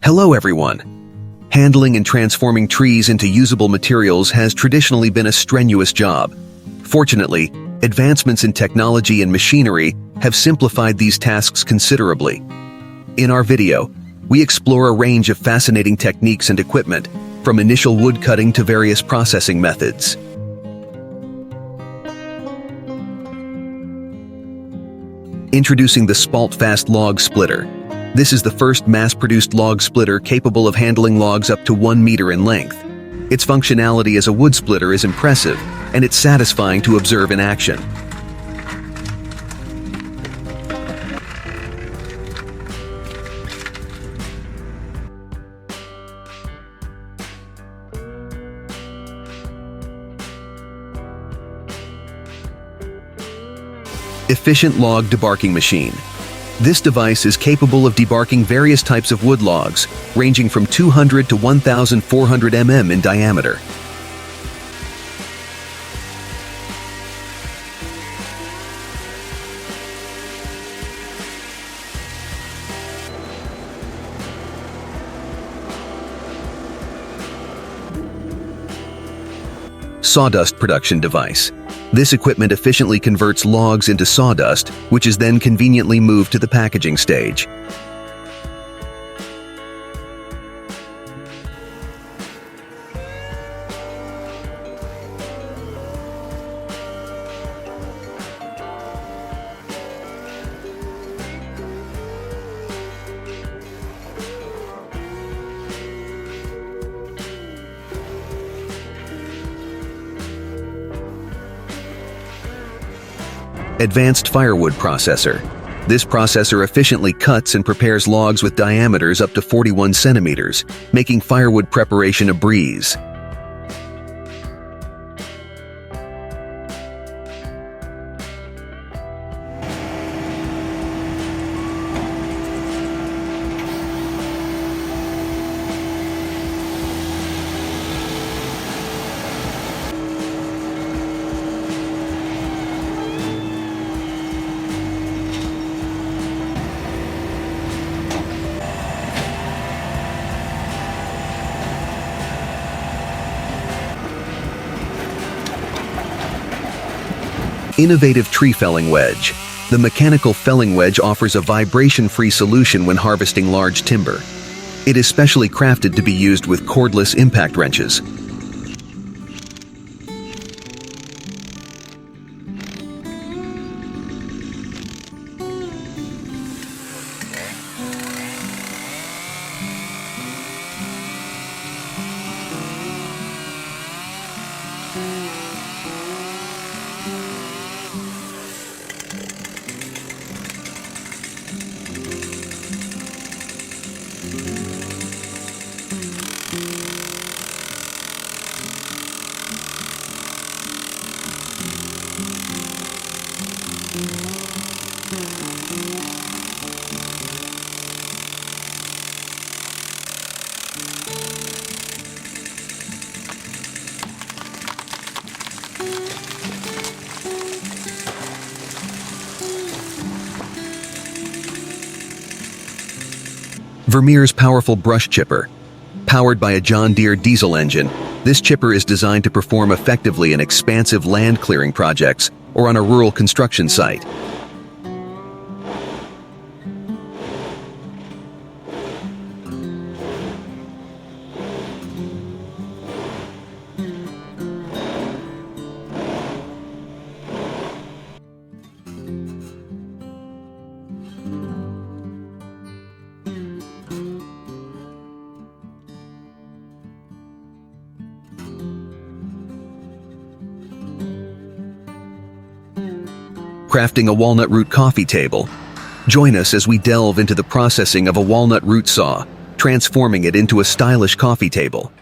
Hello everyone! Handling and transforming trees into usable materials has traditionally been a strenuous job. Fortunately, advancements in technology and machinery have simplified these tasks considerably. In our video, we explore a range of fascinating techniques and equipment, from initial wood cutting to various processing methods. Introducing the Spal Fast Log Splitter. This is the first mass-produced log splitter capable of handling logs up to 1 meter in length. Its functionality as a wood splitter is impressive, and it's satisfying to observe in action. Efficient Log Debarking Machine. This device is capable of debarking various types of wood logs, ranging from 200 to 1,400 mm in diameter. Sawdust production device. This equipment efficiently converts logs into sawdust, which is then conveniently moved to the packaging stage. Advanced Firewood Processor. This processor efficiently cuts and prepares logs with diameters up to 41 centimeters, making firewood preparation a breeze. Innovative Tree Felling Wedge. The mechanical felling wedge offers a vibration-free solution when harvesting large timber. It is specially crafted to be used with cordless impact wrenches. Vermeer's powerful brush chipper. Powered by a John Deere diesel engine, this chipper is designed to perform effectively in expansive land clearing projects or on a rural construction site. Crafting a walnut root coffee table. Join us as we delve into the processing of a walnut root saw, transforming it into a stylish coffee table.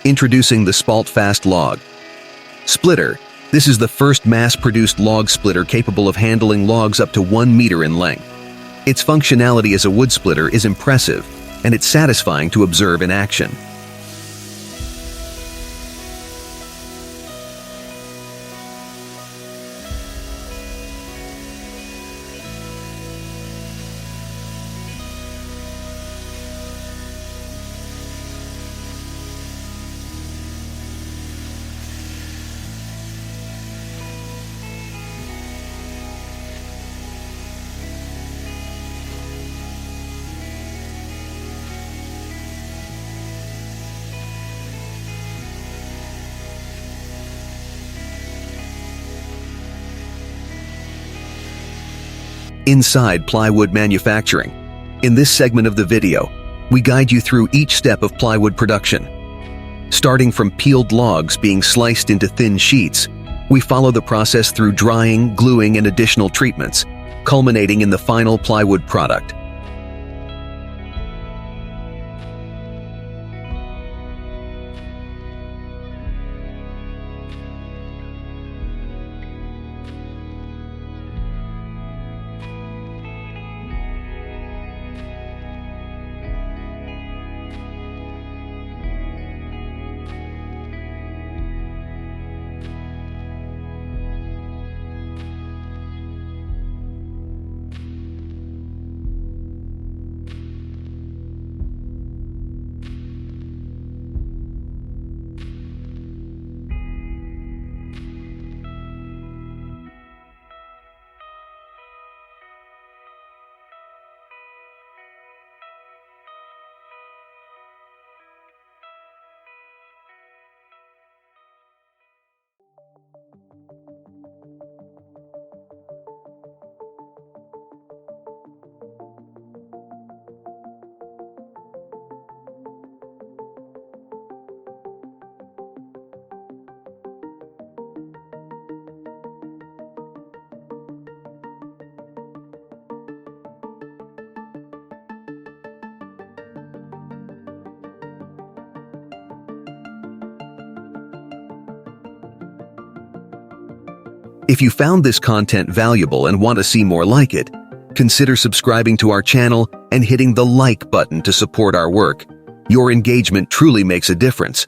Introducing the Spalt Fast Log Splitter. This is the first mass-produced log splitter capable of handling logs up to 1 meter in length. Its functionality as a wood splitter is impressive, and it's satisfying to observe in action. Inside plywood manufacturing. In this segment of the video, we guide you through each step of plywood production. Starting from peeled logs being sliced into thin sheets, we follow the process through drying, gluing, and additional treatments, culminating in the final plywood product. If you found this content valuable and want to see more like it, consider subscribing to our channel and hitting the like button to support our work. Your engagement truly makes a difference.